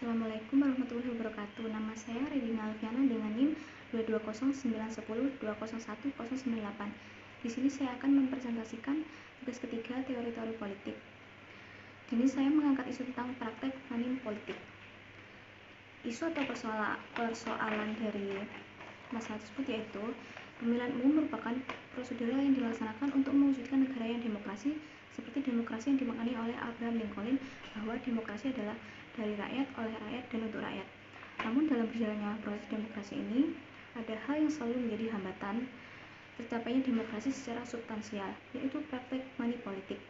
Assalamualaikum warahmatullahi wabarakatuh. Nama saya Redina Alfiana dengan NIM 2209110100108. Di sini saya akan mempresentasikan tugas ketiga teori-teori politik. Di sini saya mengangkat isu tentang praktek money politik. Isu atau persoalan dari masalah tersebut yaitu pemilihan umum merupakan prosedur yang dilaksanakan untuk mewujudkan negara yang demokrasi, seperti demokrasi yang dimaknai oleh Abraham Lincoln, bahwa demokrasi adalah dari rakyat, oleh rakyat, dan untuk rakyat. Namun dalam berjalannya proses demokrasi ini, ada hal yang selalu menjadi hambatan tercapainya demokrasi secara substansial, yaitu praktek money politik.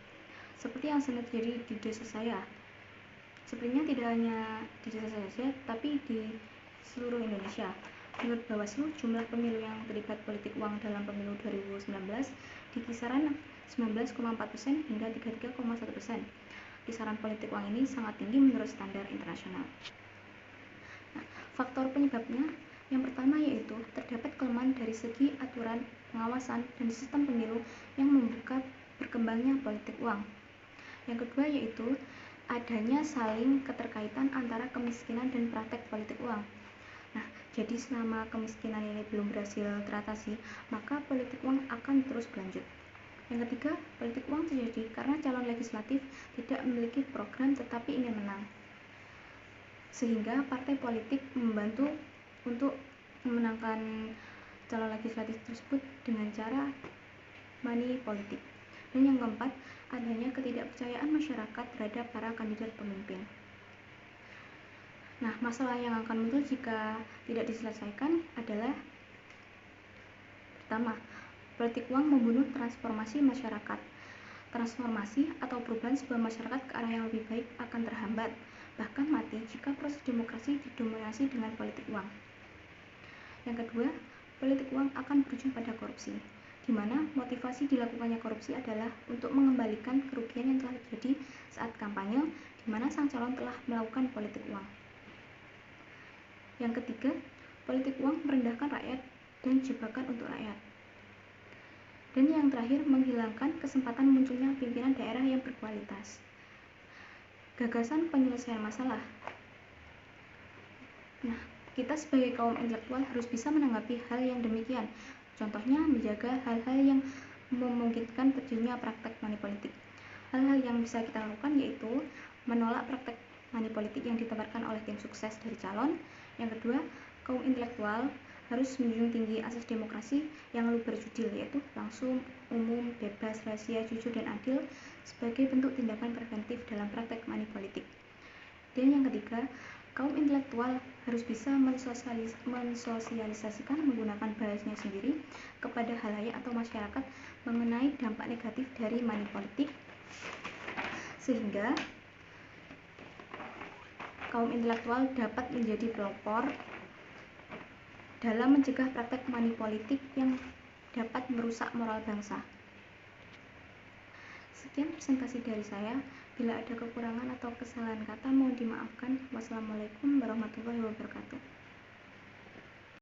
Seperti yang sedang terjadi di desa saya. Sebenarnya tidak hanya di desa saya saja, tapi di seluruh Indonesia. Menurut Bawaslu, jumlah pemilu yang terlibat politik uang dalam pemilu 2019 di kisaran 19,4% hingga 33,1%. Kisaran politik uang ini sangat tinggi menurut standar internasional. Faktor penyebabnya yang pertama yaitu terdapat kelemahan dari segi aturan, pengawasan, dan sistem pemilu yang membuka berkembangnya politik uang. Yang kedua yaitu adanya saling keterkaitan antara kemiskinan dan praktek politik uang. Jadi selama kemiskinan ini belum berhasil teratasi, maka politik uang akan terus berlanjut. Yang ketiga, politik uang terjadi karena calon legislatif tidak memiliki program tetapi ingin menang. Sehingga partai politik membantu untuk memenangkan calon legislatif tersebut dengan cara money politik. Dan yang keempat, adanya ketidakpercayaan masyarakat terhadap para kandidat pemimpin. Masalah yang akan muncul jika tidak diselesaikan adalah pertama, politik uang membunuh transformasi masyarakat. Transformasi atau perubahan sebuah masyarakat ke arah yang lebih baik akan terhambat, bahkan mati jika proses demokrasi didominasi dengan politik uang. Yang kedua, politik uang akan berujung pada korupsi, di mana motivasi dilakukannya korupsi adalah untuk mengembalikan kerugian yang telah terjadi saat kampanye, di mana sang calon telah melakukan politik uang. Yang ketiga, politik uang merendahkan rakyat dan jebakan untuk rakyat. Dan yang terakhir, menghilangkan kesempatan munculnya pimpinan daerah yang berkualitas. Gagasan penyelesaian masalah. Kita sebagai kaum intelektual harus bisa menanggapi hal yang demikian. Contohnya, menjaga hal-hal yang memungkinkan terjadinya praktek money politik. Hal-hal yang bisa kita lakukan yaitu menolak praktek money politik yang ditawarkan oleh tim sukses dari calon. Yang kedua, kaum intelektual harus menjunjung tinggi asas demokrasi yang luber judil, yaitu langsung, umum, bebas, rahasia, jujur, dan adil sebagai bentuk tindakan preventif dalam praktek money politik. Dan yang ketiga, kaum intelektual harus bisa mensosialisasikan menggunakan bahasanya sendiri kepada halayak atau masyarakat mengenai dampak negatif dari money politik, sehingga kaum intelektual dapat menjadi pelopor dalam mencegah praktek money politik yang dapat merusak moral bangsa. Sekian presentasi dari saya. Bila ada kekurangan atau kesalahan kata mohon dimaafkan. Wassalamualaikum warahmatullahi wabarakatuh.